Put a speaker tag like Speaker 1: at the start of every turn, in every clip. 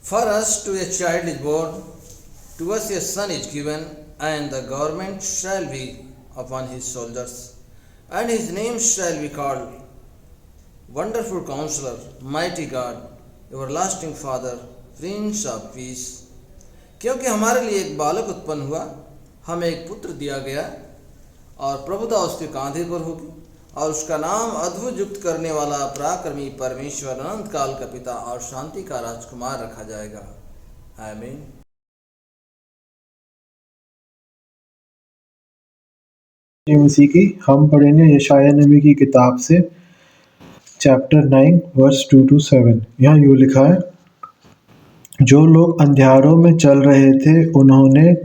Speaker 1: For us to a child is born, to us a son is given, and the government shall be upon his shoulders, and his name shall be called Wonderful Counselor, Mighty God, Everlasting Father, Prince of Peace. क्योंकि हमारे लिए एक बालक उत्पन्न हुआ, हमें एक पुत्र दिया गया, और प्रभुता उसके कांधे पर होगी, और उसका नाम अद्भुत युक्त करने वाला, पराक्रमी परमेश्वर, अनंत काल का पिता और शांति का राजकुमार रखा जाएगा। आमीन।
Speaker 2: मसीह की हम पढ़ेंगे यशाया नबी की किताब से चैप्टर 9 वर्स 2 to 7। यहाँ यूँ लिखा है, जो लोग अंधियारों में चल रहे थे उन्होंने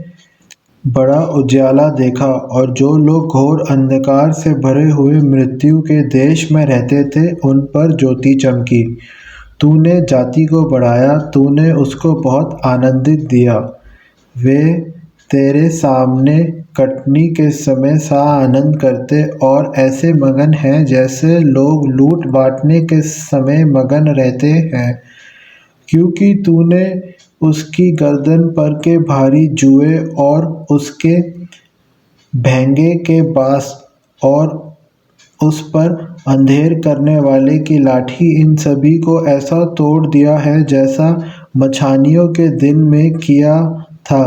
Speaker 2: बड़ा उजियाला देखा, और जो लोग घोर अंधकार से भरे हुए मृत्यु के देश में रहते थे उन पर ज्योति चमकी। तूने जाति को बढ़ाया, तूने उसको बहुत आनंदित दिया। वे तेरे सामने कटनी के समय सा आनंद करते और ऐसे मगन हैं जैसे लोग लूट बांटने के समय मगन रहते हैं, क्योंकि तूने उसकी गर्दन पर के भारी जुए और उसके भेंगे के बाँस और उस पर अंधेर करने वाले की लाठी, इन सभी को ऐसा तोड़ दिया है जैसा मछानियों के दिन में किया था,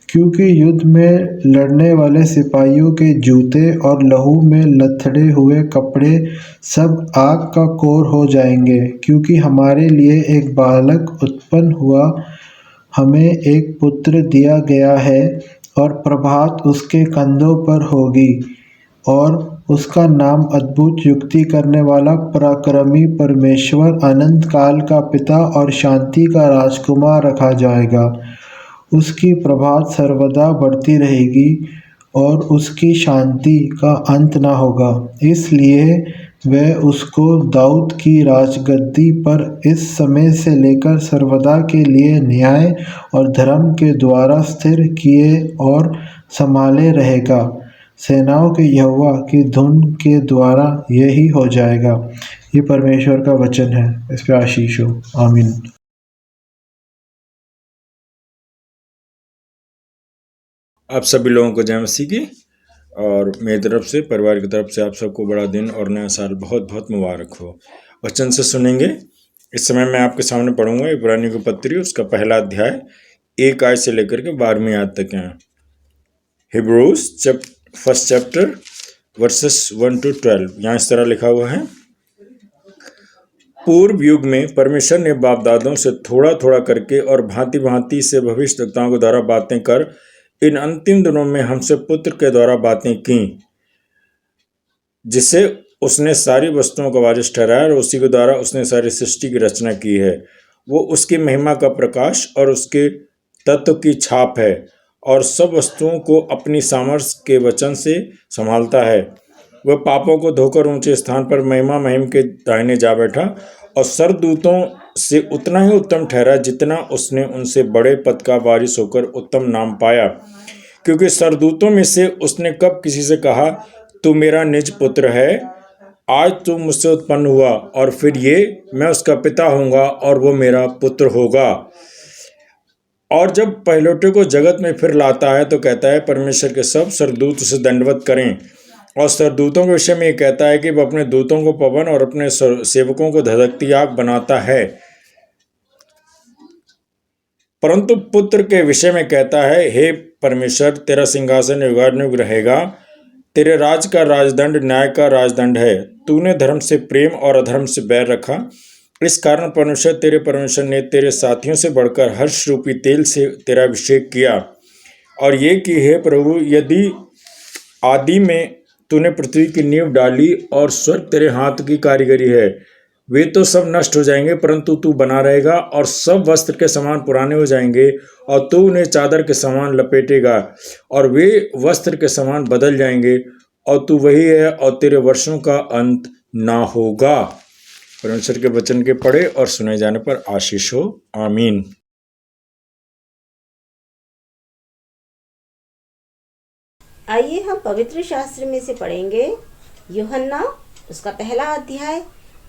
Speaker 2: क्योंकि युद्ध में लड़ने वाले सिपाहियों के जूते और लहू में लथड़े हुए कपड़े सब आग का कोर हो जाएंगे। क्योंकि हमारे लिए एक बालक उत्पन्न हुआ, हमें एक पुत्र दिया गया है, और प्रभात उसके कंधों पर होगी, और उसका नाम अद्भुत युक्ति करने वाला, पराक्रमी परमेश्वर, अनंत काल का पिता और शांति का राजकुमार रखा जाएगा। उसकी प्रभात सर्वदा बढ़ती रहेगी और उसकी शांति का अंत न होगा। इसलिए वह उसको दाऊद की राजगद्दी पर इस समय से लेकर सर्वदा के लिए न्याय और धर्म के द्वारा स्थिर किए और संभाले रहेगा। सेनाओं के यहोवा की धुन के द्वारा यही हो जाएगा। ये परमेश्वर का वचन है, इस पे आशीष हो। आमीन।
Speaker 3: आप सभी लोगों को जय मसीह की, और मेरी तरफ से, परिवार की तरफ से आप सबको बड़ा दिन और नया साल बहुत बहुत मुबारक हो। वचन से सुनेंगे। इस समय मैं आपके सामने पढ़ूंगा इब्रानियों की पत्री, उसका पहला अध्याय 1 आयत से लेकर के 12वीं आयत तक है। Hebrews first chapter versus 1 to 12। यहाँ इस तरह लिखा हुआ है, पूर्व युग में परमेश्वर ने बाप दादों से थोड़ा थोड़ा करके और भांति भांति से भविष्यवक्ताओं के द्वारा बातें कर इन अंतिम दिनों में हमसे पुत्र के द्वारा बातें की, जिससे उसने सारी वस्तुओं का वारिस ठहराया और उसी के द्वारा उसने सारी सृष्टि की रचना की है। वो उसकी महिमा का प्रकाश और उसके तत्व की छाप है, और सब वस्तुओं को अपनी सामर्थ्य के वचन से संभालता है। वह पापों को धोकर ऊंचे स्थान पर महिम के दाहिने जा बैठा, और सरदूतों से उतना ही उत्तम ठहरा जितना उसने उनसे बड़े पद का वारिस होकर उत्तम नाम पाया। क्योंकि सरदूतों में से उसने कब किसी से कहा, तू मेरा निज पुत्र है, आज तू मुझसे उत्पन्न हुआ, और फिर ये मैं उसका पिता होऊंगा और वो मेरा पुत्र होगा। और जब पहलौठे को जगत में फिर लाता है तो कहता है, परमेश्वर के सब सरदूत उसे दंडवत करें। और सरदूतों के विषय में ये कहता है कि वह अपने दूतों को पवन और अपने सेवकों को धधकती आग बनाता है। परंतु पुत्र के विषय में कहता है, हे परमेश्वर, तेरा सिंहासन युगानुयुग रहेगा, तेरे राज का राजदंड न्याय का राजदंड है। तूने धर्म से प्रेम और अधर्म से बैर रखा। इस कारण परमेश्वर ने तेरे साथियों से बढ़कर हर्ष रूपी तेल से तेरा अभिषेक किया, और ये कि हे प्रभु, यदि आदि में तूने पृथ्वी की नींव डाली और स्वर्ग तेरे हाथ की कारीगरी है, वे तो सब नष्ट हो जाएंगे, परंतु तू बना रहेगा, और सब वस्त्र के समान पुराने हो जाएंगे, और तू उन्हें चादर के समान लपेटेगा, और वे वस्त्र के समान बदल जाएंगे, और तू वही है, और तेरे वर्षों का अंत ना होगा। परमेश्वर के वचन के पढ़े और सुने जाने पर आशीष हो। आमीन।
Speaker 4: आइए हम पवित्र शास्त्र में से पढ़ेंगे यूहन्ना उसका पहला अध्याय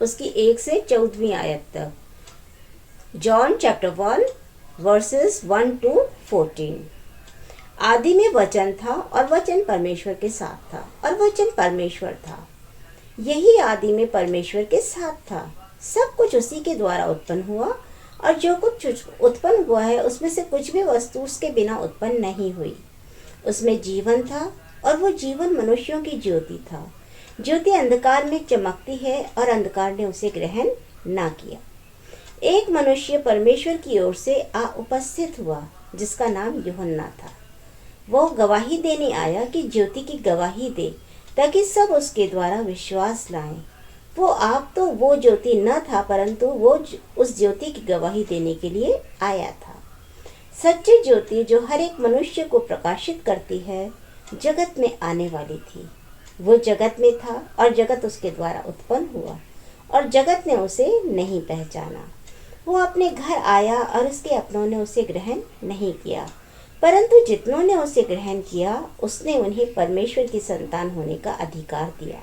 Speaker 4: उसकी 1 से 14वीं आयत तक। John chapter 1 versus 1 to 14। आदि में वचन था और वचन परमेश्वर के साथ था और वचन परमेश्वर था। यही आदि में परमेश्वर के साथ था। सब कुछ उसी के द्वारा उत्पन्न हुआ और जो कुछ उत्पन्न हुआ है उसमें से कुछ भी वस्तु उसके बिना उत्पन्न नहीं हुई। उसमें जीवन था और वो जीवन मनुष्यों की ज्योति था। ज्योति अंधकार में चमकती है और अंधकार ने उसे ग्रहण ना किया। एक मनुष्य परमेश्वर की ओर से उपस्थित हुआ जिसका नाम यूहन्ना था। वो गवाही देने आया कि ज्योति की गवाही दे ताकि सब उसके द्वारा विश्वास लाएं। वो आप तो वो ज्योति न था परंतु वो उस ज्योति की गवाही देने के लिए आया था। सच्ची ज्योति जो हर एक मनुष्य को प्रकाशित करती है जगत में आने वाली थी। वो जगत में था और जगत उसके द्वारा उत्पन्न हुआ और जगत ने उसे नहीं पहचाना। वो अपने घर आया और उसके अपनों ने उसे ग्रहण नहीं किया, परंतु जितनों ने उसे ग्रहण किया उसने उन्हें परमेश्वर की संतान होने का अधिकार दिया,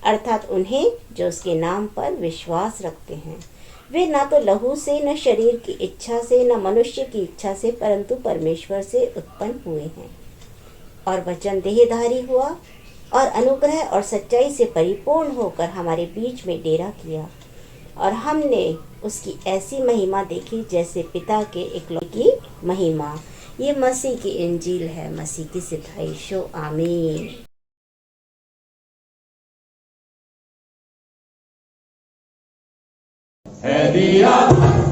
Speaker 4: अर्थात उन्हें जो उसके नाम पर विश्वास रखते हैं। वे ना तो लहू से, न शरीर की इच्छा से, न मनुष्य की इच्छा से, परंतु परमेश्वर से उत्पन्न हुए हैं। और वचन देहधारी हुआ और अनुग्रह और सच्चाई से परिपूर्ण होकर हमारे बीच में डेरा किया और हमने उसकी ऐसी महिमा देखी जैसे पिता के इकलौते की महिमा। ये मसीह की इंजील है, मसीह की सिद्धाइशो। आमीन।
Speaker 5: है दिया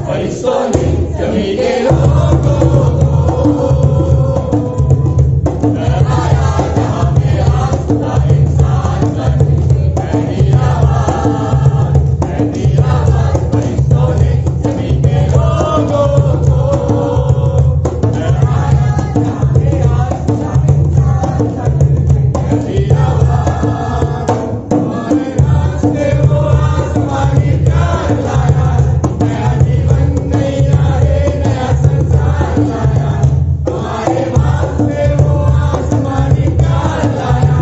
Speaker 5: फरिश्तों ने जमी के लोगों को, लगाया जहां में आस्था इंसान करने। है दिया फरिश्तों ने जमी के लोगों को, लगाया जहां में आस्था इंसान करने। है दिया तुम्हारे रास्ते वो आसमानी प्यार लाया, नया जीवन नई राहें नया संसार लाया। तुम्हारे वास्ते वो आसमानी प्यार लाया,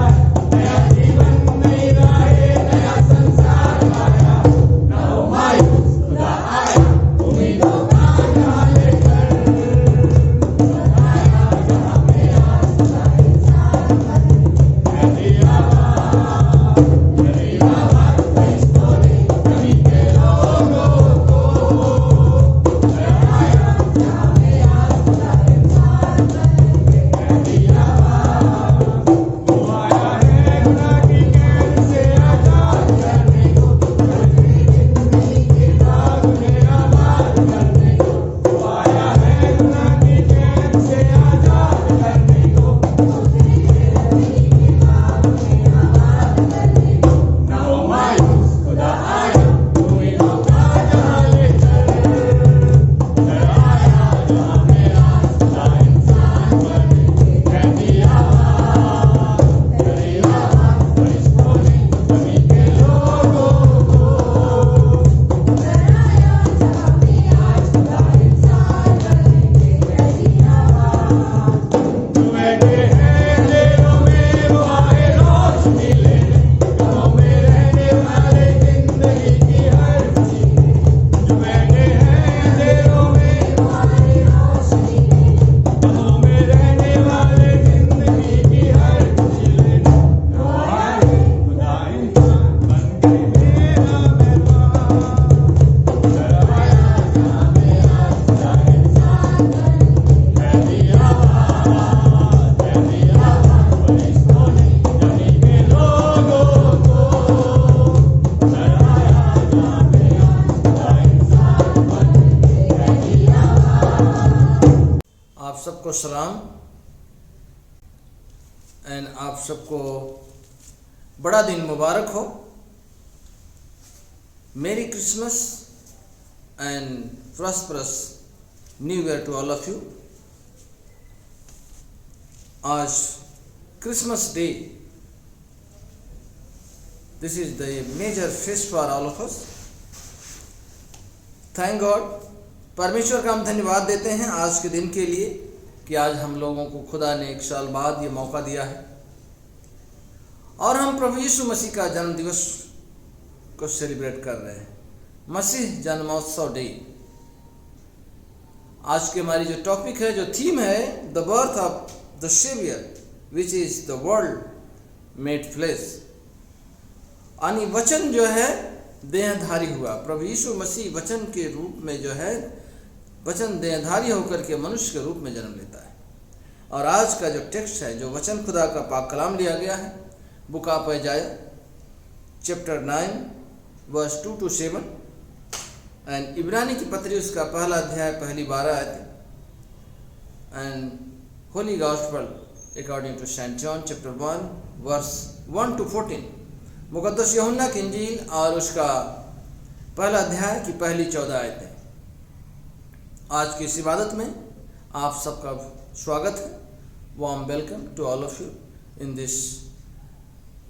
Speaker 5: नया जीवन नई राहें नया संसार लाया। ना हो मायूस खुदा आया उम्मीदों का जहां लेकर, बनाया जहां में आस्था इंसान करने। है दिया फरिश्तों ने जमी के लोगों को, लगाया जहां में आस्था इंसान करने। है दिया वो आया है गुनाह की कैद से आजाद करने को, जिंदगी के बाग में आबाद करने को। वो आया है गुनाह की कैद से आजाद करने को, जिंदगी के बाग में आबाद करने को। ना हो मायूस खुदा आया उम्मीदों का जहां लेकर, लगाया जहां में आस्था इंसान करने। है दिया फरिश्तों ने जमी के लोगों को, लगाया जहां में आस्था इंसान करने। है दिया जो बैठे हैं अंधेरों में वो आए रोशनी लेने, घरों में रहने वाले जिंदगी की हर चीज़। जो बैठे हैं अंधेरों में वो आए रोशनी लेने, घरों में रहने वाले जिंदगी की हर चीज़। वो आए खुदा इंसान बन के मेरा मेहमान, लगाया जहां में आस्था इंसान करने। है दिया फरिश्तों ने जमी के लोगों को, लगाया जहां में आस्था इंसान करने। है दिया
Speaker 1: आप सबको सलाम एंड आप सबको बड़ा दिन मुबारक हो। Merry Christmas and prosperous new year to all of you. आज Christmas day, this is the major feast for all of us. Thank God, परमेश्वर का हम धन्यवाद देते हैं आज के दिन के लिए कि आज हम लोगों को खुदा ने 1 साल बाद ये मौका दिया है और हम प्रभु यीशु मसीह का जन्म दिवस को सेलिब्रेट कर रहे हैं, मसीह जन्मोत्सव डे। आज की हमारी जो टॉपिक है, जो थीम है, the birth of the saviour which is the word made flesh. यानी वचन जो है देहधारी हुआ। प्रभु यीशु मसीह वचन के रूप में जो है, वचन देहधारी होकर के मनुष्य के रूप में जन्म लेता है। और आज का जो टेक्स्ट है, जो वचन खुदा का पाक कलाम लिया गया है, book of Isaiah chapter 9 verse 2 to 7 and इब्रानी की पत्री उसका पहला अध्याय पहली 12 आयत and holy gospel according to Saint John chapter 1 verse 1 to 14, मुकद्दस यूहन्ना की इंजील और उसका पहला अध्याय की पहली 14 आयतें। आज की इस इबादत में आप सबका स्वागत है। Warm welcome to all of you in this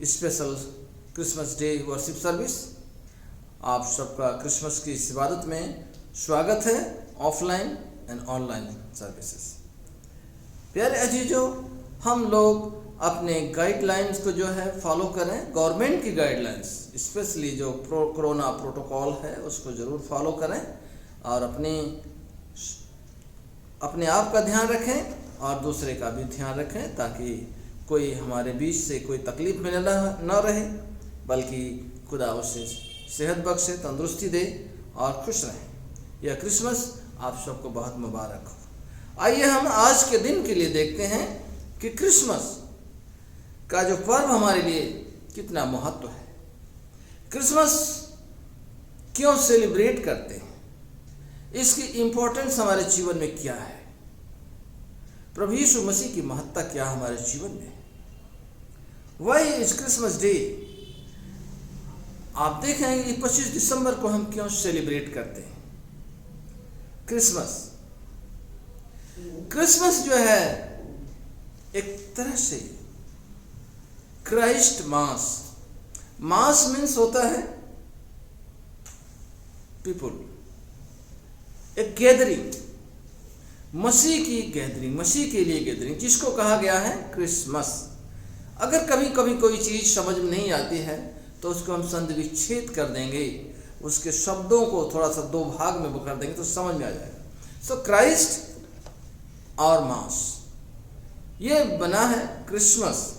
Speaker 1: special Christmas day worship service. आप सबका क्रिसमस की इस इबादत में स्वागत है, ऑफलाइन एंड ऑनलाइन सर्विसेज। प्यारे अजीजों, हम लोग अपने गाइडलाइंस को जो है फॉलो करें, गवर्नमेंट की गाइडलाइंस, स्पेशली जो कोरोना प्रोटोकॉल है उसको ज़रूर फॉलो करें और अपने आप का ध्यान रखें और दूसरे का भी ध्यान रखें, ताकि कोई हमारे बीच से कोई तकलीफ में न रहे, बल्कि खुदा उसे सेहत बख्शे, तंदुरुस्ती दे और खुश रहें। यह क्रिसमस आप सबको बहुत मुबारक हो। आइए हम आज के दिन के लिए देखते हैं कि क्रिसमस का जो पर्व हमारे लिए कितना महत्व है। क्रिसमस क्यों सेलिब्रेट करते हैं, इसकी इम्पोर्टेंस हमारे जीवन में क्या है, प्रभु यीशु मसीह की महत्ता क्या हमारे जीवन में। वही इस क्रिसमस डे आप देखेंगे कि 25 दिसंबर को हम क्यों सेलिब्रेट करते हैं। क्रिसमस जो है एक तरह से क्राइस्ट मास मीन्स होता है पीपुल, एक गैदरिंग, मसीह की गैदरिंग, मसीह के लिए गैदरिंग, जिसको कहा गया है क्रिसमस। अगर कभी कभी कोई चीज़ समझ में नहीं आती है तो उसको हम संधिविच्छेद कर देंगे, उसके शब्दों को थोड़ा सा दो भाग में कर देंगे तो समझ में आ जाएगा। सो क्राइस्ट और मास, ये बना है क्रिसमस।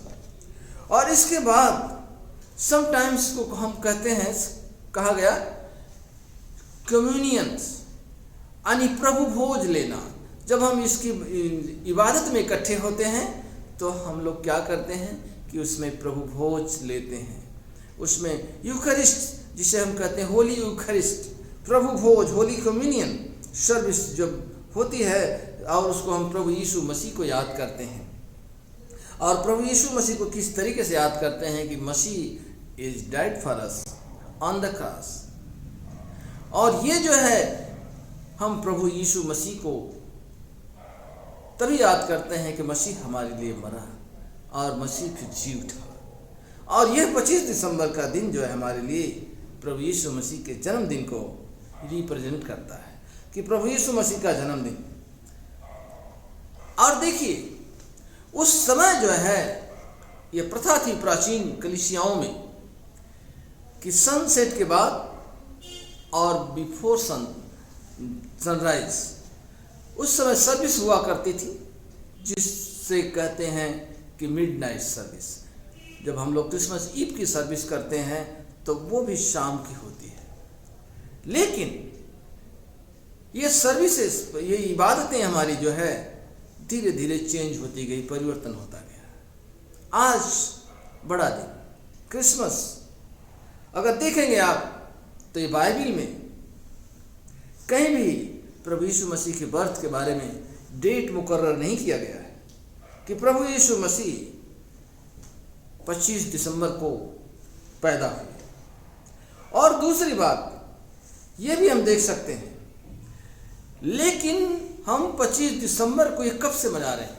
Speaker 1: और इसके बाद समटाइम्स को हम कहते हैं, कहा गया कम्युनियंस, यानी प्रभु भोज लेना। जब हम इसकी इबादत में इकट्ठे होते हैं तो हम लोग क्या करते हैं कि उसमें प्रभु भोज लेते हैं। उसमें यूखरिस्ट, जिसे हम कहते हैं होली यूखरिस्ट, प्रभु भोज, होली कम्युनियन सर्विस जब होती है और उसको हम प्रभु यीशु मसीह को याद करते हैं। और प्रभु यीशु मसीह को किस तरीके से याद करते हैं कि मसीह is died for us on the cross. और ये जो है हम प्रभु यीशु मसीह को तभी याद करते हैं कि मसीह हमारे लिए मरा और मसीह फिर जी उठा। और यह 25 दिसंबर का दिन जो है हमारे लिए प्रभु यीशु मसीह के जन्मदिन को रिप्रेजेंट करता है, कि प्रभु यीशु मसीह का जन्मदिन। और देखिए उस समय जो है ये प्रथा थी प्राचीन कलीसियाओं में कि सनसेट के बाद और बिफोर सनराइज उस समय सर्विस हुआ करती थी, जिससे कहते हैं कि मिडनाइट सर्विस। जब हम लोग क्रिसमस ईव की सर्विस करते हैं तो वो भी शाम की होती है। लेकिन ये सर्विसेज, ये इबादतें हमारी जो है धीरे धीरे चेंज होती गई, परिवर्तन होता गया। आज बड़ा दिन क्रिसमस अगर देखेंगे आप तो ये बाइबिल में कहीं भी प्रभु यीशु मसीह के बर्थ के बारे में डेट मुकर्रर नहीं किया गया है कि प्रभु यीशु मसीह 25 दिसंबर को पैदा हुए। और दूसरी बात ये भी हम देख सकते हैं, लेकिन हम 25 दिसंबर को ये कब से मना रहे हैं।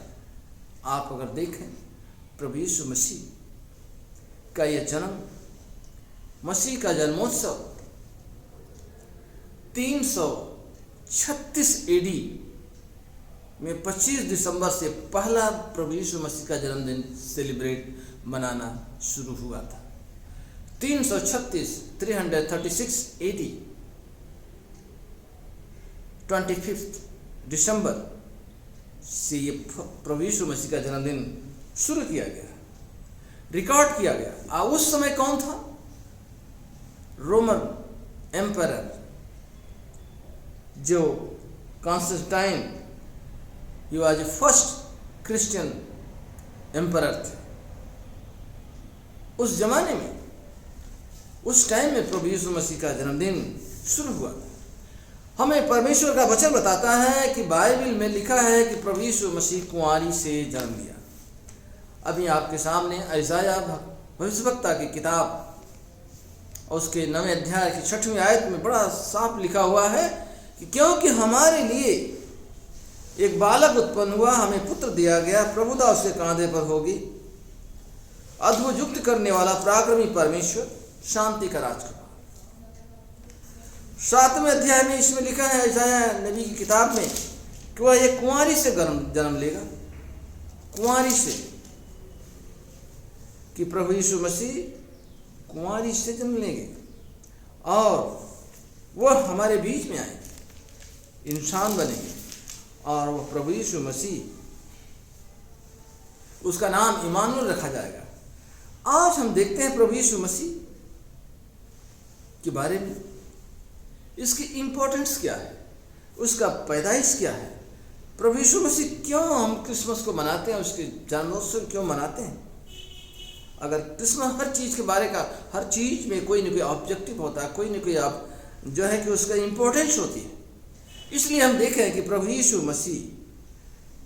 Speaker 1: आप अगर देखें प्रभु यीशु मसीह का यह जन्म, मसीह का जन्मोत्सव 336 AD में 25 दिसंबर से पहला प्रभु यीशु मसीह का जन्मदिन सेलिब्रेट मनाना शुरू हुआ था। 336 AD 25 दिसंबर से ये प्रभु यीशु मसीह का जन्मदिन शुरू किया गया, रिकॉर्ड किया गया। उस समय कौन था? रोमन एम्परर जो Constantine, he was first Christian emperor थे। उस जमाने में, उस टाइम में प्रभु यीशु मसीह का जन्मदिन शुरू हुआ। हमें परमेश्वर का वचन बताता है कि बाइबल में लिखा है कि प्रभु यीशु मसीह कुंवारी से जन्म लिया। अभी आपके सामने यशायाह भविष्यवक्ता की किताब और उसके 9वें अध्याय की 6वीं आयत में बड़ा साफ लिखा हुआ है कि क्योंकि हमारे लिए एक बालक उत्पन्न हुआ, हमें पुत्र दिया गया, प्रभुता उसके कांधे पर होगी। अद्भुत युक्त करने वाला पराक्रमी परमेश्वर, शांति का राजकुमार। 7वें अध्याय में इसमें लिखा है यशायाह नबी की किताब में कि वह एक कुंवारी से जन्म लेगा। कुंवारी से, कि प्रभु यीशु मसीह कुंवारी से जन्म लेंगे और वह हमारे बीच में आएंगे, इंसान बनेंगे और वह प्रभु यीशु मसीह, उसका नाम इमानुएल रखा जाएगा। आज हम देखते हैं प्रभु यीशु मसीह के बारे में, इसकी इंपॉर्टेंस क्या है, उसका पैदाइश क्या है, प्रभु यीशु मसीह क्यों हम क्रिसमस को मनाते हैं, उसके जन्मोत्सव क्यों मनाते हैं। अगर क्रिसमस हर चीज़ के बारे का, हर चीज़ में कोई न कोई ऑब्जेक्टिव होता है, कोई न कोई जो है कि उसका इम्पोर्टेंस होती है। इसलिए हम देखें कि प्रभु यीशु मसीह,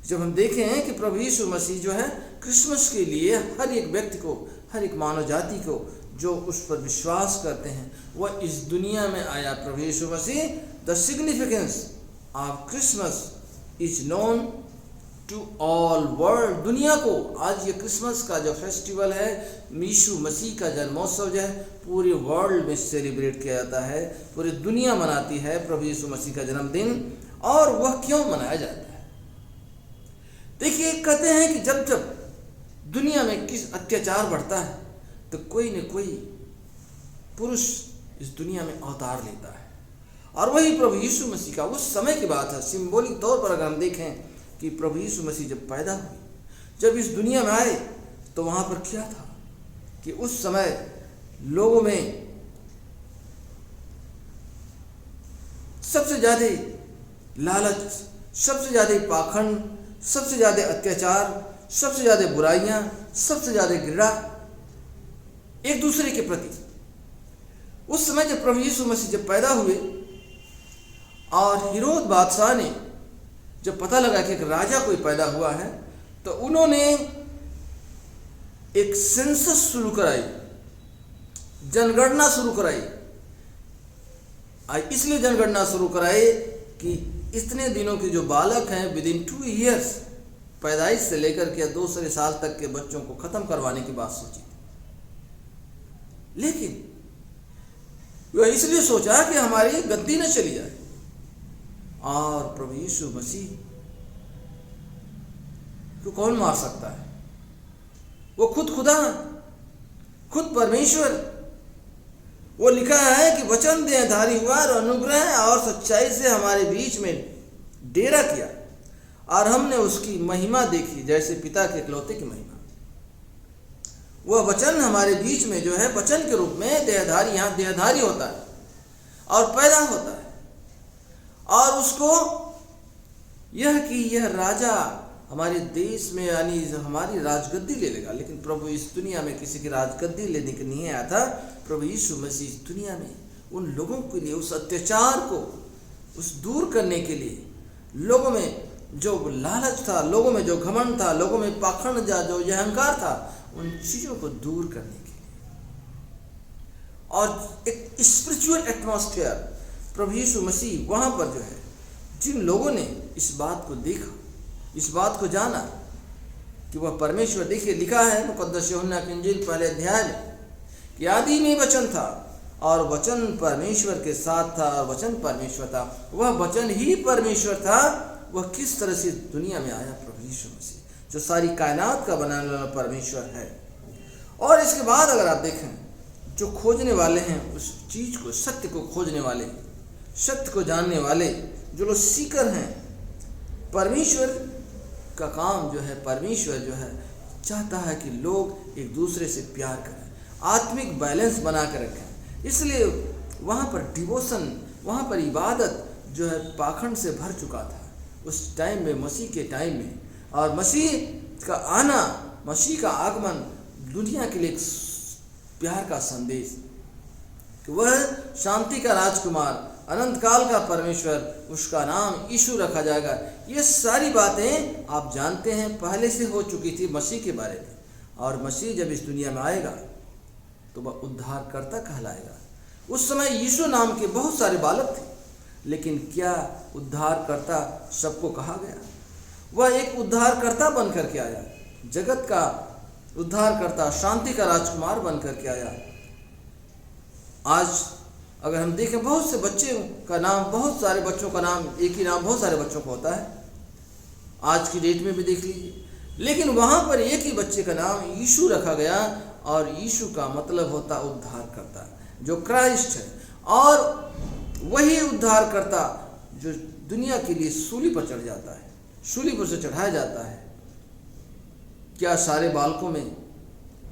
Speaker 1: जब हम देखें कि प्रभु यीशु मसीह जो है क्रिसमस के लिए हर एक व्यक्ति को, हर एक मानव जाति को जो उस पर विश्वास करते हैं, वह इस दुनिया में आया प्रभु यीशु मसीह। The significance of Christmas is known to all world. दुनिया को आज ये क्रिसमस का जो फेस्टिवल है, यीशु मसीह का जन्मोत्सव जो है, पूरे वर्ल्ड में सेलिब्रेट किया जाता है, पूरी दुनिया मनाती है प्रभु यीशु मसीह का जन्मदिन। और वह क्यों मनाया जाता है? देखिए, कहते हैं कि जब जब दुनिया में किस अत्याचार बढ़ता है तो कोई न कोई पुरुष इस दुनिया में अवतार लेता है, और वही प्रभु यीशु मसीह का उस समय की बात है। सिंबॉलिक तौर पर अगर हम देखें कि प्रभु यीशु मसीह जब पैदा हुए, जब इस दुनिया में आए, तो वहाँ पर क्या था कि उस समय लोगों में सबसे ज़्यादा लालच, सबसे ज़्यादा पाखंड, सबसे ज़्यादा अत्याचार, सबसे ज़्यादा बुराइयाँ, सबसे ज़्यादा घृणा एक दूसरे के प्रति। उस समय जब प्रभु यीशु मसीह जब पैदा हुए और हेरोद बादशाह ने जब पता लगा कि एक राजा कोई पैदा हुआ है, तो उन्होंने एक सेंसस शुरू कराई, जनगणना शुरू कराई। इसलिए जनगणना शुरू कराई कि इतने दिनों के जो बालक हैं, विद इन 2 ईयर्स, पैदाइश से लेकर के 2 साल तक के बच्चों को खत्म करवाने की बात सोची। लेकिन वह इसलिए सोचा कि हमारी गद्दी न चली जाए। और प्रभु यीशु मसीह को कौन मार सकता है? वो खुद खुदा, खुद परमेश्वर। वो लिखा है कि वचन देहधारी हुआ और अनुग्रह और सच्चाई से हमारे बीच में डेरा किया, और हमने उसकी महिमा देखी, जैसे पिता के इकलौते की महिमा। वह वचन हमारे बीच में जो है, वचन के रूप में देहधारी, यहाँ देहधारी होता है और पैदा होता है, और उसको यह कि यह राजा हमारे देश में, यानी हमारी राजगद्दी ले लेगा। लेकिन प्रभु इस दुनिया में किसी की राजगद्दी लेने के नहीं आया था। प्रभु यीशु मसीह इस दुनिया में उन लोगों के लिए, उस अत्याचार को उस दूर करने के लिए, लोगों में जो लालच था, लोगों में जो घमंड था, लोगों में पाखंड था, जो अहंकार था, उन चीज़ों को दूर करने के लिए, और एक स्पिरिचुअल एटमॉस्फेयर प्रभु यीशु मसीह वहाँ पर जो है, जिन लोगों ने इस बात को देखा, इस बात को जाना कि वह परमेश्वर। देखिए, लिखा है मुकद्दस यूहन्ना की इंजील 1 अध्याय में कि आदि में वचन था और वचन परमेश्वर के साथ था और वचन परमेश्वर था। वह वचन ही परमेश्वर था। वह किस तरह से दुनिया में आया? प्रभु यीशु मसीह, जो सारी कायनात का बनाने वाला परमेश्वर है। और इसके बाद अगर आप देखें, जो खोजने वाले हैं उस चीज़ को, सत्य को खोजने वाले, सत्य को जानने वाले, जो लोग सीकर हैं, परमेश्वर का काम जो है, परमेश्वर जो है चाहता है कि लोग एक दूसरे से प्यार करें, आत्मिक बैलेंस बना कर रखें। इसलिए वहाँ पर डिवोशन, वहाँ पर इबादत जो है पाखंड से भर चुका था उस टाइम में, मसीह के टाइम में। और मसीह का आना, मसीह का आगमन दुनिया के लिए एक प्यार का संदेश कि वह शांति का राजकुमार, अनंत काल का परमेश्वर, उसका नाम यीशु रखा जाएगा। ये सारी बातें आप जानते हैं पहले से हो चुकी थी मसीह के बारे में। और मसीह जब इस दुनिया में आएगा तो वह उद्धारकर्ता कहलाएगा। उस समय यीशु नाम के बहुत सारे बालक थे, लेकिन क्या उद्धारकर्ता सबको कहा गया? वह एक उद्धारकर्ता बनकर के आया, जगत का उद्धारकर्ता, शांति का राजकुमार बनकर के आया। आज अगर हम देखें बहुत से बच्चे का नाम, बहुत सारे बच्चों का नाम, एक ही नाम बहुत सारे बच्चों को होता है, आज की डेट में भी देख लीजिए। लेकिन वहाँ पर एक ही बच्चे का नाम यीशु रखा गया, और यीशु का मतलब होता उद्धारकर्ता, जो क्राइस्ट है। और वही उद्धारकर्ता जो दुनिया के लिए सूली पर चढ़ जाता है, सूली पर से चढ़ाया जाता है। क्या सारे बालकों में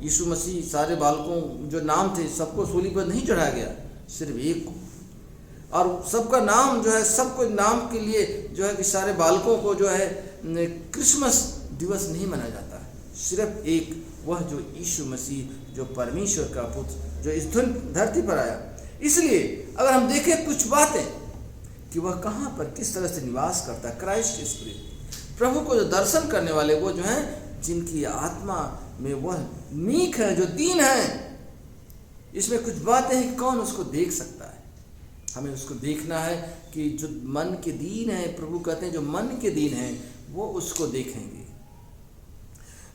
Speaker 1: यीशु मसीह, सारे बालकों जो नाम थे सबको सूली पर नहीं चढ़ाया गया, सिर्फ एक को। और सबका नाम जो है, सबको नाम के लिए जो है कि सारे बालकों को जो है क्रिसमस दिवस नहीं मनाया जाता है, सिर्फ एक, वह जो यीशु मसीह, जो परमेश्वर का पुत्र, जो इस धरती पर आया। इसलिए अगर हम देखें कुछ बातें कि वह कहाँ पर किस तरह से निवास करता है, क्राइस्ट स्पिरिट, प्रभु को जो दर्शन करने वाले वो जो हैं जिनकी आत्मा में वह मीक है, जो दीन है। इसमें कुछ बातें हैं कि कौन उसको देख सकता है। हमें उसको देखना है कि जो मन के दीन है, प्रभु कहते हैं जो मन के दीन है वो उसको देखेंगे,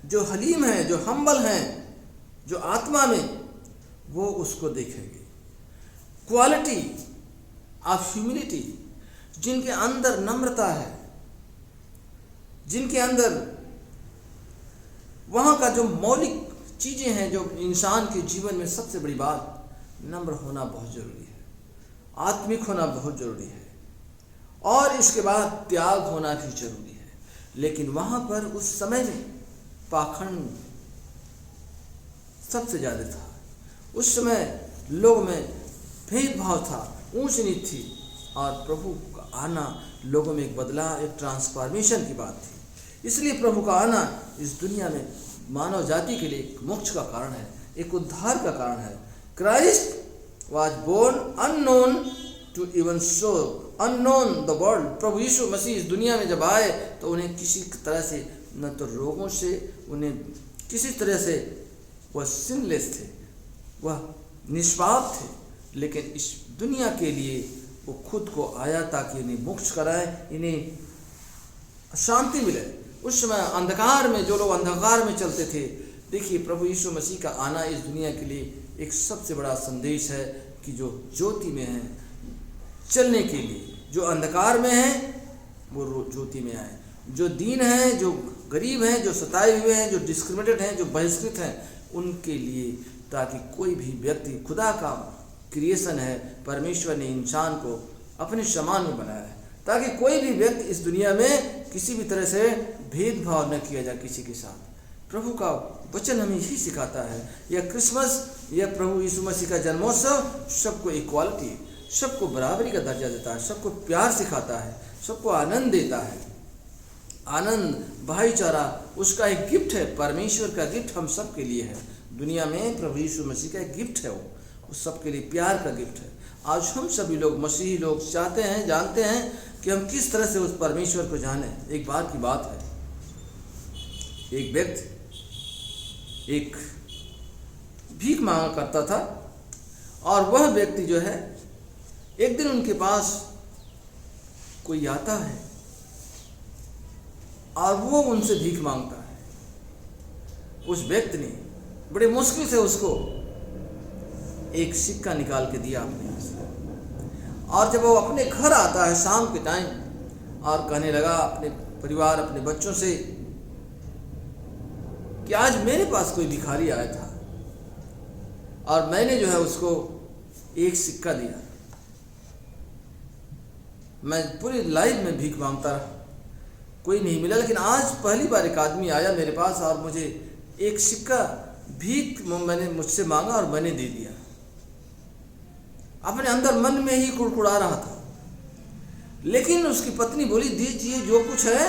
Speaker 1: जो हलीम है, जो हम्बल हैं, जो आत्मा में, वो उसको देखेंगे। क्वालिटी ऑफ ह्यूमिलिटी, जिनके अंदर नम्रता है, जिनके अंदर वहाँ का जो मौलिक चीज़ें हैं, जो इंसान के जीवन में सबसे बड़ी बात, नम्र होना बहुत ज़रूरी है, आत्मिक होना बहुत ज़रूरी है, और इसके बाद त्याग होना भी जरूरी है। लेकिन वहाँ पर उस समय में पाखंड सबसे ज़्यादा था। उस समय लोग में भेदभाव था, ऊंच नीच थी, और प्रभु का आना लोगों में एक बदलाव, एक ट्रांसफॉर्मेशन की बात थी। इसलिए प्रभु का आना इस दुनिया में मानव जाति के लिए एक मोक्ष का कारण है, एक उद्धार का कारण है। Christ was born unknown to even so unknown the world. प्रभु यीशु मसीह इस दुनिया में जब आए तो उन्हें किसी तरह से, न तो रोगों से, उन्हें किसी तरह से, वह सिनलेस थे, वह निष्पाप थे, लेकिन इस दुनिया के लिए वो खुद को आया ताकि इन्हें मोक्ष कराए, इन्हें शांति मिले। उस समय अंधकार में, जो लोग अंधकार में चलते थे, देखिए प्रभु यीशु मसीह का आना इस दुनिया के लिए एक सबसे बड़ा संदेश है कि जो ज्योति में है चलने के लिए, जो अंधकार में है वो ज्योति में आए, जो दीन हैं, जो गरीब हैं, जो सताए हुए हैं, जो डिस्क्रिमिनेटेड हैं, जो बहिष्कृत हैं, उनके लिए, ताकि कोई भी व्यक्ति, खुदा का क्रिएशन है, परमेश्वर ने इंसान को अपने समान में बनाया है, ताकि कोई भी व्यक्ति इस दुनिया में किसी भी तरह से भेदभाव न किया जाए किसी के साथ। प्रभु का वचन हमें यही सिखाता है। यह क्रिसमस, यह प्रभु यीशु मसीह का जन्मोत्सव सबको इक्वालिटी, सबको बराबरी का दर्जा देता है, सबको प्यार सिखाता है, सबको आनंद देता है। आनंद, भाईचारा उसका एक गिफ्ट है, परमेश्वर का गिफ्ट हम सब के लिए है। दुनिया में प्रभु यीशु मसीह का एक गिफ्ट है, वो सबके लिए प्यार का गिफ्ट है। आज हम सभी लोग, मसीही लोग, चाहते हैं, जानते हैं कि हम किस तरह से उस परमेश्वर को जानें। एक बार की बात है, एक व्यक्ति एक भीख मांगा करता था, और वह व्यक्ति जो है, एक दिन उनके पास कोई आता है और वो उनसे भीख मांगता है। उस व्यक्ति ने बड़े मुश्किल से उसको एक सिक्का निकाल के दिया अपने यहाँ से, और जब वो अपने घर आता है शाम के टाइम और कहने लगा अपने परिवार, अपने बच्चों से कि आज मेरे पास कोई भिखारी आया था और मैंने जो है उसको एक सिक्का दिया। मैं पूरी लाइफ में भीख मांगता रहा, कोई नहीं मिला। लेकिन आज पहली बार एक आदमी आया मेरे पास और मुझे एक सिक्का भीख मैंने मुझसे मांगा और मैंने दे दिया। अपने अंदर मन में ही कुड़कुड़ा रहा था, लेकिन उसकी पत्नी बोली दीजिए जो कुछ है,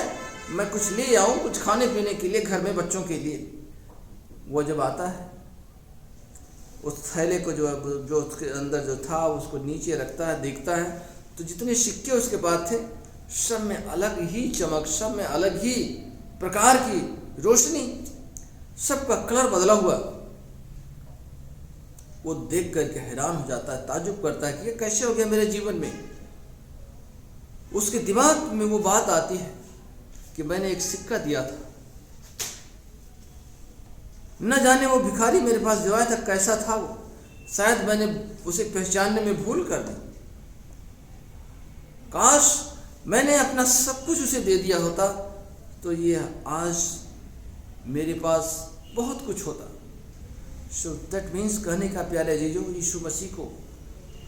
Speaker 1: मैं कुछ ले आऊं, कुछ खाने पीने के लिए घर में बच्चों के लिए। वो जब आता है उस थैले को जो उसके अंदर जो था उसको नीचे रखता है, देखता है तो जितने सिक्के उसके पास थे सब में अलग ही चमक, सब में अलग ही प्रकार की रोशनी, सबका कलर बदला हुआ। वो देख करके हैरान हो जाता है, ताज्जुब करता है कि ये कैसे हो गया मेरे जीवन में। उसके दिमाग में वो बात आती है कि मैंने एक सिक्का दिया था, न जाने वो भिखारी मेरे पास जो आया था कैसा था वो, शायद मैंने उसे पहचानने में भूल कर दी। काश मैंने अपना सब कुछ उसे दे दिया होता तो ये आज मेरे पास बहुत कुछ होता। सो दैट मीन्स कहने का प्यारे जीजो, यीशु मसीह को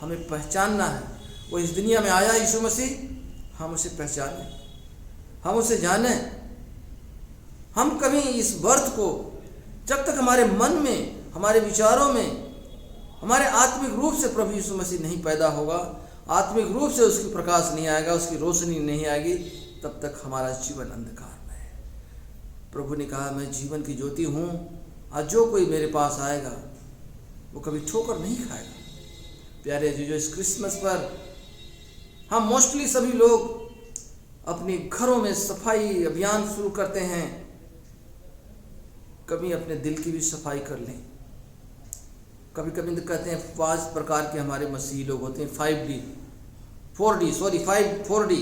Speaker 1: हमें पहचानना है। वो इस दुनिया में आया यीशु मसीह, हम उसे पहचाने, हम उसे जाने। हम कभी इस बर्थ को जब तक हमारे मन में, हमारे विचारों में, हमारे आत्मिक रूप से प्रभु यीशु मसीह नहीं पैदा होगा, आत्मिक रूप से उसकी प्रकाश नहीं आएगा, उसकी रोशनी नहीं आएगी, तब तक हमारा जीवन अंधकार में है। प्रभु ने कहा मैं जीवन की ज्योति हूँ, आज जो कोई मेरे पास आएगा वो कभी ठोकर नहीं खाएगा। प्यारे जीजो, इस क्रिसमस पर हम मोस्टली सभी लोग अपने घरों में सफाई अभियान शुरू करते हैं। कभी अपने दिल की भी सफाई कर लें। कभी कभी तो कहते हैं 5 प्रकार के हमारे मसीही लोग होते हैं, 4D,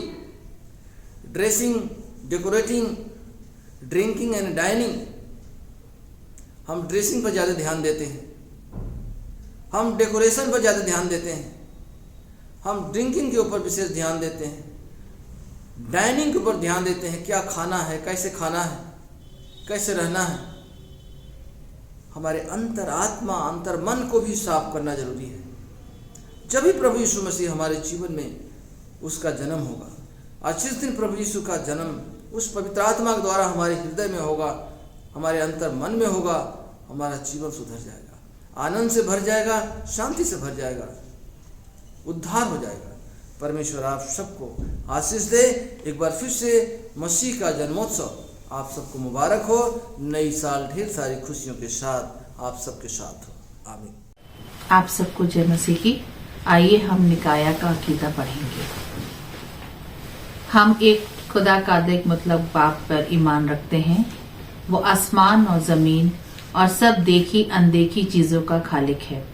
Speaker 1: dressing, decorating, drinking and dining. हम ड्रेसिंग पर ज़्यादा ध्यान देते हैं, हम डेकोरेशन पर ज़्यादा ध्यान देते हैं, हम ड्रिंकिंग के ऊपर विशेष ध्यान देते हैं, डाइनिंग के ऊपर ध्यान देते हैं, क्या खाना है, कैसे खाना है, कैसे रहना है। हमारे अंतर आत्मा, अंतर मन को भी साफ करना जरूरी है। जब भी प्रभु यीशु मसीह हमारे जीवन में उसका जन्म होगा, आज जिस दिन प्रभु यीशु का जन्म उस पवित्र आत्मा के द्वारा हमारे हृदय में होगा, हमारे अंतर मन में होगा, हमारा जीवन सुधर जाएगा, आनंद से भर जाएगा, शांति से भर जाएगा, उद्धार हो जाएगा। परमेश्वर आप सबको आशीष दे। एक बार फिर से मसीह का जन्मोत्सव आप सबको मुबारक हो। नई साल ढेर सारी खुशियों के साथ आप सबके साथ हो। आमीन।
Speaker 6: आप सबको जय मसीह की। आइए हम निकाया का अकीदा पढ़ेंगे। हम एक खुदा का एक मतलब बाप पर ईमान रखते हैं। वो आसमान और जमीन और सब देखी अनदेखी चीजों का खालिक है।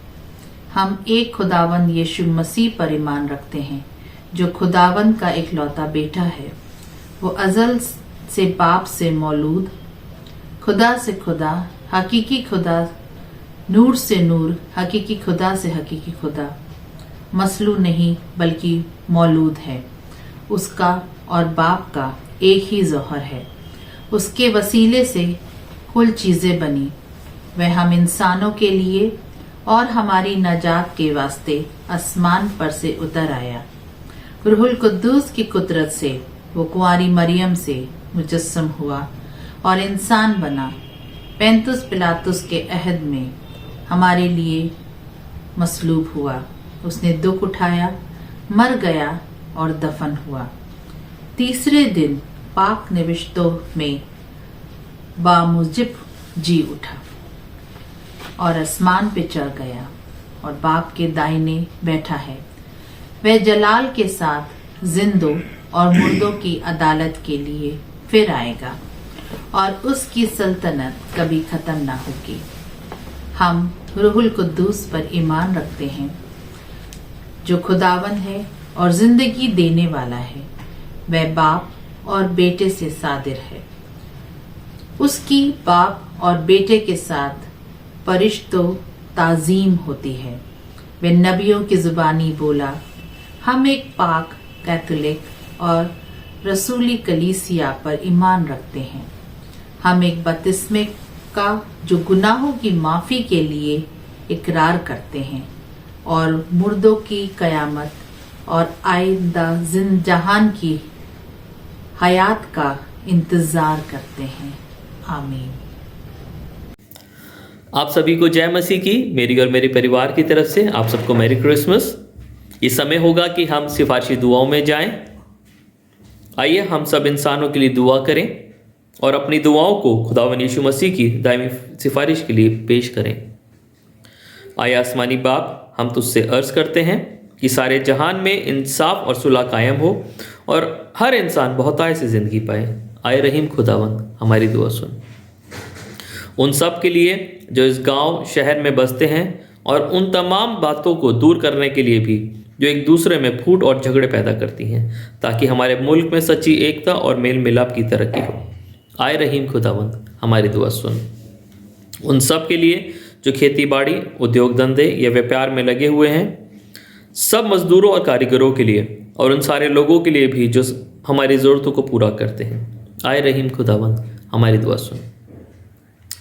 Speaker 6: हम एक खुदावन यीशु मसीह पर ईमान रखते हैं, जो खुदावन का इकलौता बेटा है। वो अजल से बाप से मौलूद, खुदा से खुदा, हकीकी खुदा, नूर से नूर, हकीकी खुदा से हकीकी खुदा, मसलू नहीं बल्कि मौलूद है। उसका और बाप का एक ही जौहर है। उसके वसीले से कुल चीजें बनी। वह हम इंसानों के लिए और हमारी नजात के वास्ते आसमान पर से उतर आया। रूहुल कुद्दूस की कुदरत से वो कुंवारी मरियम से मुजस्सम हुआ और इंसान बना। पैंतुस पिलातुस के अहद में हमारे लिए मसलूब हुआ। उसने दुख उठाया, मर गया और दफन हुआ। तीसरे दिन पाक निविश्तों में बामुजिब जी उठा और आसमान पे चढ़ गया और बाप के दाहिने बैठा है। वह जलाल के साथ जिंदों और मुर्दों की अदालत के लिए फिर आएगा और उसकी सल्तनत कभी खत्म ना होगी। हम रूहुल कुद्दूस पर ईमान रखते हैं, जो खुदावन है और जिंदगी देने वाला है। वह बाप और बेटे से सादिर है। उसकी बाप और बेटे के साथ परिश्तो ताजीम होती है। वह नबियों की जुबानी बोला, हम एक पाक कैथोलिक और रसूली कलीसिया पर ईमान रखते हैं। हम एक बपतिस्मे का जो गुनाहों की माफी के लिए इकरार करते हैं और मुर्दों की कयामत और आइंदा जहान की हयात का इंतजार करते हैं। आमीन।
Speaker 7: आप सभी को जय मसीह की मेरी और मेरे परिवार की तरफ से आप सबको मैरी क्रिसमस। ये समय होगा कि हम सिफारिशी दुआओं में जाएं। आइए हम सब इंसानों के लिए दुआ करें और अपनी दुआओं को खुदावंद यीशु मसीह की दायमी सिफारिश के लिए पेश करें। आए आसमानी बाप, हम तुझसे अर्ज करते हैं कि सारे जहान में इंसाफ और सुलह कायम हो और हर इंसान बहुतायत से ज़िंदगी पाए। आए रहीम खुदावंद, हमारी दुआ सुन। उन सब के लिए जो इस गांव शहर में बसते हैं और उन तमाम बातों को दूर करने के लिए भी जो एक दूसरे में फूट और झगड़े पैदा करती हैं, ताकि हमारे मुल्क में सच्ची एकता और मेल मिलाप की तरक्की हो। आए रहीम खुदावंद, हमारी दुआ सुन। उन सब के लिए जो खेती बाड़ी, उद्योग धंधे या व्यापार में लगे हुए हैं, सब मजदूरों और कारीगरों के लिए और उन सारे लोगों के लिए भी जो हमारी ज़रूरतों को पूरा करते हैं। आए रहीम खुदावंद, हमारी दुआ सुन।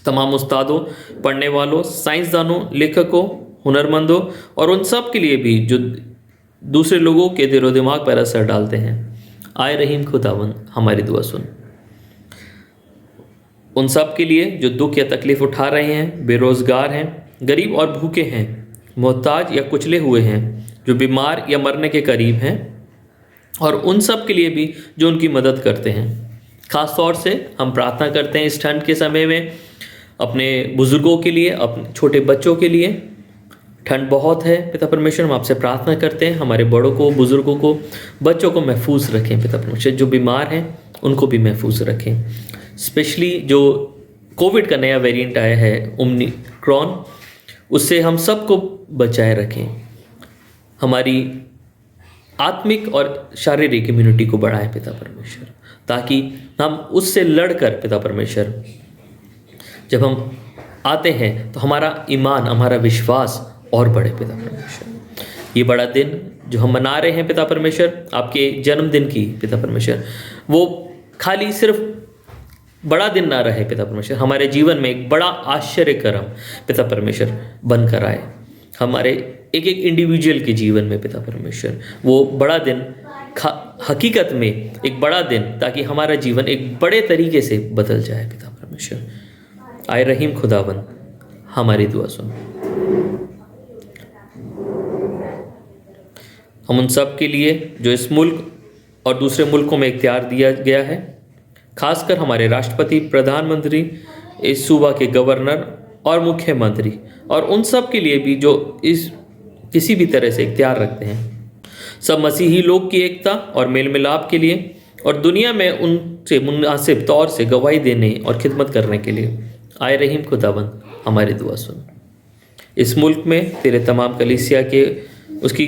Speaker 7: तमाम उस्तादों, पढ़ने वालों, साइंसदानों, लेखकों, हुनरमंदों और उन सब के लिए भी जो दूसरे लोगों के दिलो दिमाग पर असर डालते हैं। आए रहीम खुदावंद, हमारी दुआ सुन। उन सब के लिए जो दुख या तकलीफ उठा रहे हैं, बेरोजगार हैं, गरीब और भूखे हैं, मोहताज या कुचले हुए हैं, जो बीमार या मरने के करीब हैं, और उन सब के लिए भी जो उनकी मदद करते हैं। ख़ास तौर से हम प्रार्थना करते हैं इस ठंड के समय में अपने बुज़ुर्गों के लिए, अपने छोटे बच्चों के लिए। ठंड बहुत है पिता परमेश्वर, हम आपसे प्रार्थना करते हैं हमारे बड़ों को, बुज़ुर्गों को, बच्चों को महफूज रखें पिता परमेश्वर। जो बीमार हैं उनको भी महफूज रखें। स्पेशली जो कोविड का नया वेरिएंट आया है ओमिक्रॉन, उससे हम सबको बचाए रखें। हमारी आत्मिक और शारीरिक इम्यूनिटी को बढ़ाएं पिता परमेश्वर, ताकि हम उससे लड़कर पिता परमेश्वर जब हम आते हैं तो हमारा ईमान, हमारा विश्वास और बढ़े पिता परमेश्वर। ये बड़ा दिन जो हम मना रहे हैं पिता परमेश्वर, आपके जन्मदिन की पिता परमेश्वर, वो खाली सिर्फ बड़ा दिन ना रहे पिता परमेश्वर, हमारे जीवन में एक बड़ा आश्चर्यकरम पिता परमेश्वर बनकर आए हमारे एक एक इंडिविजुअल के जीवन में पिता परमेश्वर। वो बड़ा दिन हकीकत में एक बड़ा दिन, ताकि हमारा जीवन एक बड़े तरीके से बदल जाए पिता परमेश्वर। आए रहीम खुदावंद, हमारी दुआ सुन। हम उन सब के लिए जो इस मुल्क और दूसरे मुल्कों में इख्तियार दिया गया है, खासकर हमारे राष्ट्रपति, प्रधानमंत्री, इस सूबा के गवर्नर और मुख्यमंत्री, और उन सब के लिए भी जो इस किसी भी तरह से इख्तियार रखते हैं, सब मसीही लोग की एकता और मेल मिलाप के लिए और दुनिया में उनसे मुनासिब तौर से गवाही देने और खिदमत करने के लिए। आए रहीम खुदावंद, हमारी दुआ सुन। इस मुल्क में तेरे तमाम कलीसिया के, उसकी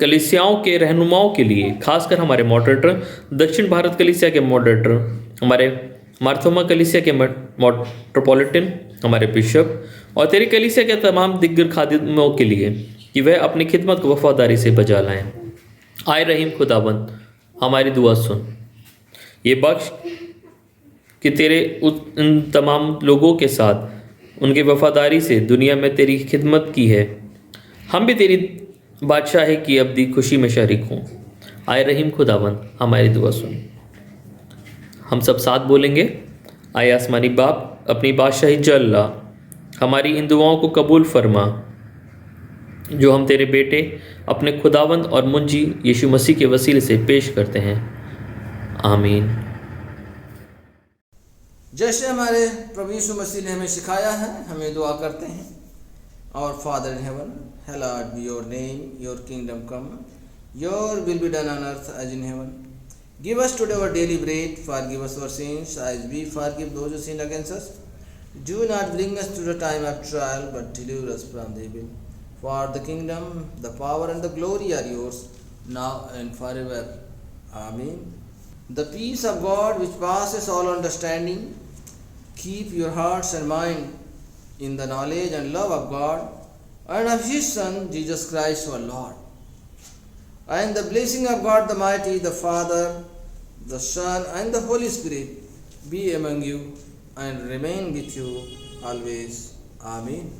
Speaker 7: कलीसियाओं के रहनुमाओं के लिए, खासकर हमारे मॉडरेटर, दक्षिण भारत कलीसिया के मॉडरेटर, हमारे मार्थोमा कलीसिया के मेट्रोपॉलिटन, हमारे बिशप और तेरी कलीसिया के तमाम दिग्गज खादिमों के लिए कि वह अपनी खिदमत को वफादारी से बजा लाएं। आए रहीम खुदावंद, हमारी दुआ सुन। ये बख्श कि तेरे उन तमाम लोगों के साथ उनकी वफादारी से दुनिया में तेरी खिदमत की है, हम भी तेरी बादशाही की अब्दी खुशी में शरीक हों। आए रहीम खुदावंद, हमारी दुआ सुन। हम सब साथ बोलेंगे। आए आसमानी बाप, अपनी बादशाही जल ला, हमारी इन दुआओं को कबूल फरमा जो हम तेरे बेटे अपने खुदावंद और मुंजी यीशु मसीह के वसीले से पेश करते हैं। आमीन।
Speaker 1: जैसे हमारे प्रभु यीशु मसीह ने हमें सिखाया है, हमें दुआ करते हैं। Our Father in heaven, hallowed be your name, your kingdom come, your will be done on earth as in heaven. Give us today our daily bread, forgive us our sins as we forgive those who sin against us. Do not bring us to the time of trial, but deliver us from the evil. For the kingdom, the power and the glory are yours, now and forever. Amen. The peace of God which passes all understanding, keep your hearts and mind in the knowledge and love of God and of His Son, Jesus Christ our Lord. And the blessing of God the Mighty, the Father, the Son, and the Holy Spirit be among you and remain with you always. Amen.